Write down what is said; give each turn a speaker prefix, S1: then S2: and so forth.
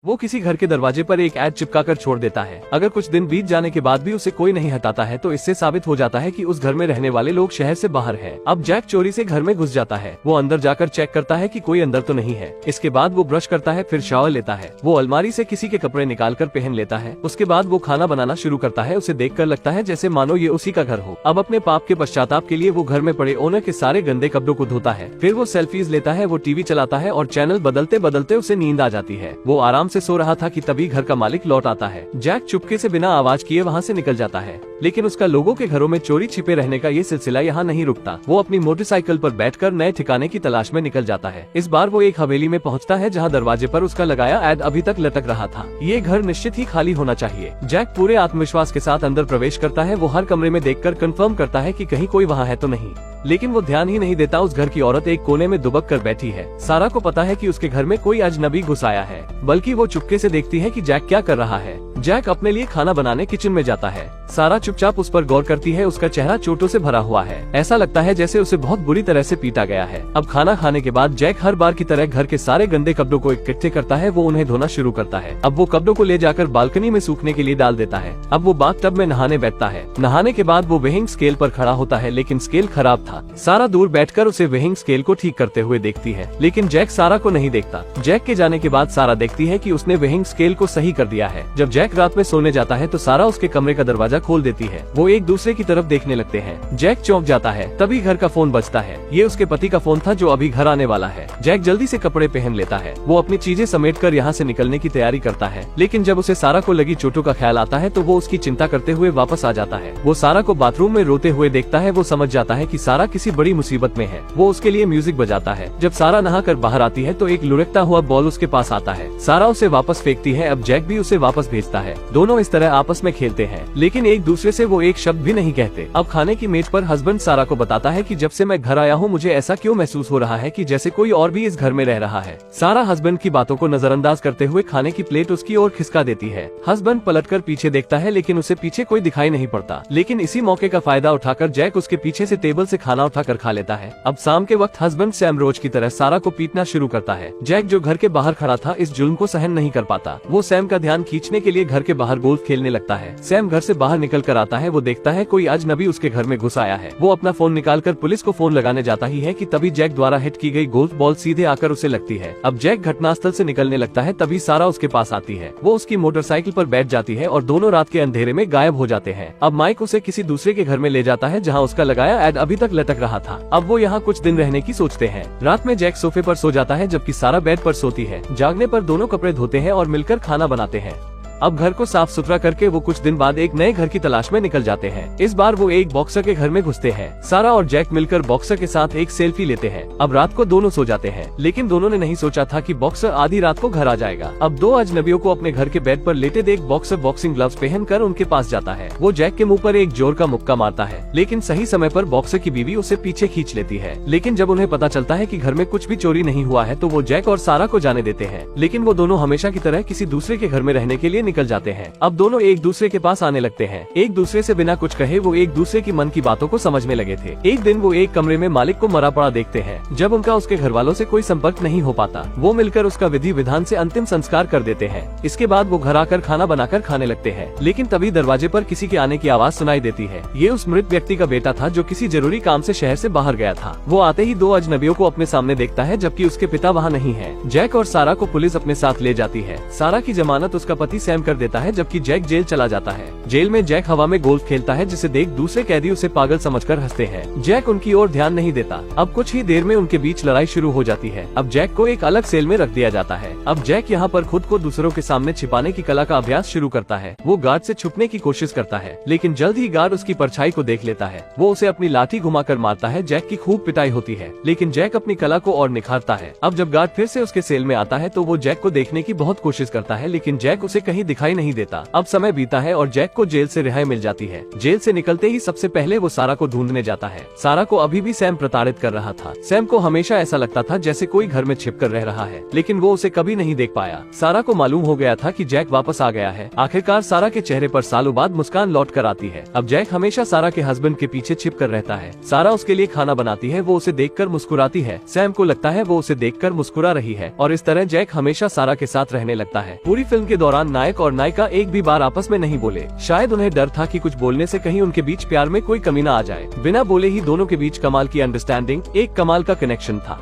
S1: वो किसी घर के दरवाजे पर एक ऐड चिपका कर छोड़ देता है। अगर कुछ दिन बीत जाने के बाद भी उसे कोई नहीं हटाता है तो इससे साबित हो जाता है कि उस घर में रहने वाले लोग शहर से बाहर हैं। अब जैक चोरी से घर में घुस जाता है। वो अंदर जाकर चेक करता है कि कोई अंदर तो नहीं है। इसके बाद वो ब्रश करता है, फिर शावर लेता है। वो अलमारी से किसी के कपड़े निकाल कर पहन लेता है। उसके बाद वो खाना बनाना शुरू करता है। उसे देखकर लगता है जैसे मानो ये उसी का घर हो। अब अपने पाप के पश्चाताप के लिए वो घर में पड़े ओनर के सारे गंदे कपड़ों को धोता है। फिर वो सेल्फीज लेता है। वो टीवी चलाता है और चैनल बदलते बदलते उसे नींद आ जाती है। वो आराम से सो रहा था कि तभी घर का मालिक लौट आता है। जैक चुपके से बिना आवाज किए वहाँ से निकल जाता है, लेकिन उसका लोगों के घरों में चोरी छिपे रहने का ये सिलसिला यहाँ नहीं रुकता। वो अपनी मोटरसाइकिल पर बैठकर नए ठिकाने की तलाश में निकल जाता है। इस बार वो एक हवेली में पहुँचता है जहाँ दरवाजे पर उसका लगाया ऐड अभी तक लटक रहा था। ये घर निश्चित ही खाली होना चाहिए। जैक पूरे आत्मविश्वास के साथ अंदर प्रवेश करता है। वो हर कमरे में देखकर कंफर्म करता है कि कहीं कोई वहाँ है तो नहीं, लेकिन वो ध्यान ही नहीं देता। उस घर की औरत एक कोने में दुबक कर बैठी है। सारा को पता है कि उसके घर में कोई अजनबी घुस आया है, बल्कि वो चुपके से देखती है कि जैक क्या कर रहा है। जैक अपने लिए खाना बनाने किचन में जाता है। सारा चुपचाप उस पर गौर करती है। उसका चेहरा चोटों से भरा हुआ है। ऐसा लगता है जैसे उसे बहुत बुरी तरह से पीटा गया है। अब खाना खाने के बाद जैक हर बार की तरह घर के सारे गंदे कपड़ों को इकट्ठे करता है। वो उन्हें धोना शुरू करता है। अब वो कपड़ों को ले जाकर बालकनी में सूखने के लिए डाल देता है। अब वो बाथ टब में नहाने बैठता है। नहाने के बाद वो वेइंग स्केल पर खड़ा होता है, लेकिन स्केल खराब था। सारा दूर बैठकर उसे वेइंग स्केल को ठीक करते हुए देखती है, लेकिन जैक सारा को नहीं देखता। जैक के जाने के बाद सारा देखती है कि उसने वेइंग स्केल को सही कर दिया है। जब जैक रात में सोने जाता है तो सारा उसके कमरे का दरवाजा खोल देती है। वो एक दूसरे की तरफ देखने लगते हैं। जैक चौंक जाता है। तभी घर का फोन बजता है। ये उसके पति का फोन था जो अभी घर आने वाला है। जैक जल्दी से कपड़े पहन लेता है। वो अपनी चीजें समेटकर यहाँ से निकलने की तैयारी करता है, लेकिन जब उसे सारा को लगी चोटों का ख्याल आता है तो वो उसकी चिंता करते हुए वापस आ जाता है। वो सारा को बाथरूम में रोते हुए देखता है। वो समझ जाता है कि सारा किसी बड़ी मुसीबत में है। वो उसके लिए म्यूजिक बजाता है। जब सारा नहाकर बाहर आती है तो एक लुढ़कता हुआ बॉल उसके पास आता है। सारा उसे वापस फेंकती है। अब जैक भी उसे वापस भेजता है। दोनों इस तरह आपस में खेलते हैं, लेकिन एक दूसरे से वो एक शब्द भी नहीं कहते। अब खाने की मेज पर हस्बैंड सारा को बताता है कि जब से मैं घर आया हूँ मुझे ऐसा क्यों महसूस हो रहा है कि जैसे कोई और भी इस घर में रह रहा है। सारा हस्बैंड की बातों को नजरअंदाज करते हुए खाने की प्लेट उसकी ओर खिसका देती है। हस्बैंड पलटकर पीछे देखता है, लेकिन उसे पीछे कोई दिखाई नहीं पड़ता। लेकिन इसी मौके का फायदा उठाकर जैक उसके पीछे से टेबल से खाना उठाकर खा लेता है। अब शाम के वक्त हस्बैंड सैम रोज की तरह सारा को पीटना शुरू करता है। जैक जो घर के बाहर खड़ा था इस जुल्म को सहन नहीं कर पाता। वो सैम का ध्यान खींचने के लिए घर के बाहर गोल्फ खेलने लगता है। सैम घर से बाहर निकल कर आता है। वो देखता है कोई अजनबी उसके घर में घुस आया है। वो अपना फोन निकालकर पुलिस को फोन लगाने जाता ही है कि तभी जैक द्वारा हिट की गई गोल्फ बॉल सीधे आकर उसे लगती है। अब जैक घटनास्थल से निकलने लगता है, तभी सारा उसके पास आती है। वो उसकी मोटरसाइकिल पर बैठ जाती है और दोनों रात के अंधेरे में गायब हो जाते हैं। अब माइक उसे किसी दूसरे के घर में ले जाता है जहाँ उसका लगाया ऐड अभी तक लटक रहा था। अब वो यहाँ कुछ दिन रहने की सोचते हैं। रात में जैक सोफे पर सो जाता है जबकि सारा बेड पर सोती है। जागने पर दोनों कपड़े धोते हैं और मिलकर खाना बनाते हैं। अब घर को साफ सुथरा करके वो कुछ दिन बाद एक नए घर की तलाश में निकल जाते हैं। इस बार वो एक बॉक्सर के घर में घुसते हैं। सारा और जैक मिलकर बॉक्सर के साथ एक सेल्फी लेते हैं। अब रात को दोनों सो जाते हैं, लेकिन दोनों ने नहीं सोचा था कि बॉक्सर आधी रात को घर आ जाएगा। अब दो अजनबियों को अपने घर के बेड पर लेटे देख बॉक्सर बॉक्सिंग ग्लव्स पहनकर उनके पास जाता है। वो जैक के मुंह पर एक जोर का मुक्का मारता है, लेकिन सही समय पर बॉक्सर की बीवी उसे पीछे खींच लेती है। लेकिन जब उन्हें पता चलता है कि घर में कुछ भी चोरी नहीं हुआ है तो वो जैक और सारा को जाने देते हैं। लेकिन वो दोनों हमेशा की तरह किसी दूसरे के घर में रहने के लिए निकल जाते हैं। अब दोनों एक दूसरे के पास आने लगते हैं। एक दूसरे से बिना कुछ कहे वो एक दूसरे की मन की बातों को समझने लगे थे। एक दिन वो एक कमरे में मालिक को मरा पड़ा देखते हैं। जब उनका उसके घर वालों से कोई संपर्क नहीं हो पाता, वो मिलकर उसका विधि विधान से अंतिम संस्कार कर देते हैं। इसके बाद वो घर आकर खाना बनाकर खाने लगते हैं, लेकिन तभी दरवाजे पर किसी के आने की आवाज सुनाई देती है। ये उस मृत व्यक्ति का बेटा था जो किसी जरूरी काम से शहर से बाहर गया था। वो आते ही दो अजनबियों को अपने सामने देखता है, जबकि उसके पिता वहाँ नहीं है। जैक और सारा को पुलिस अपने साथ ले जाती है। सारा की जमानत उसका पति सैम कर देता है, जबकि जैक जेल चला जाता है। जेल में जैक हवा में गोल्फ खेलता है, जिसे देख दूसरे कैदी उसे पागल समझकर हंसते हैं। जैक उनकी ओर ध्यान नहीं देता। अब कुछ ही देर में उनके बीच लड़ाई शुरू हो जाती है। अब जैक को एक अलग सेल में रख दिया जाता है। अब जैक यहाँ पर खुद को दूसरों के सामने छिपाने की कला का अभ्यास शुरू करता है। वो गार्ड से छुपने की कोशिश करता है, लेकिन जल्द ही गार्ड उसकी परछाई को देख लेता है। वो उसे अपनी लाठी घुमाकर मारता है। जैक की खूब पिटाई होती है, लेकिन जैक अपनी कला को और निखारता है। अब जब गार्ड फिर से उसके सेल में आता है तो वो जैक को देखने की बहुत कोशिश करता है, लेकिन जैक उसे कहीं दिखाई नहीं देता। अब समय बीता है और जैक को जेल से रिहाई मिल जाती है। जेल से निकलते ही सबसे पहले वो सारा को ढूंढने जाता है। सारा को अभी भी सैम प्रताड़ित कर रहा था। सैम को हमेशा ऐसा लगता था जैसे कोई घर में छिपकर रह रहा है, लेकिन वो उसे कभी नहीं देख पाया। सारा को मालूम हो गया था कि जैक वापस आ गया है। आखिरकार सारा के चेहरे पर सालों बाद मुस्कान लौट कर आती है। अब जैक हमेशा सारा के हस्बैंड के पीछे छिप कर रहता है। सारा उसके लिए खाना बनाती है, वो उसे देखकर मुस्कुराती है। सैम को लगता है वो उसे देखकर मुस्कुरा रही है और इस तरह जैक हमेशा सारा के साथ रहने लगता है। पूरी फिल्म के दौरान नायक और नायिका एक भी बार आपस में नहीं बोले। शायद उन्हें डर था कि कुछ बोलने से कहीं उनके बीच प्यार में कोई कमी न आ जाए। बिना बोले ही दोनों के बीच कमाल की अंडरस्टैंडिंग, एक कमाल का कनेक्शन था।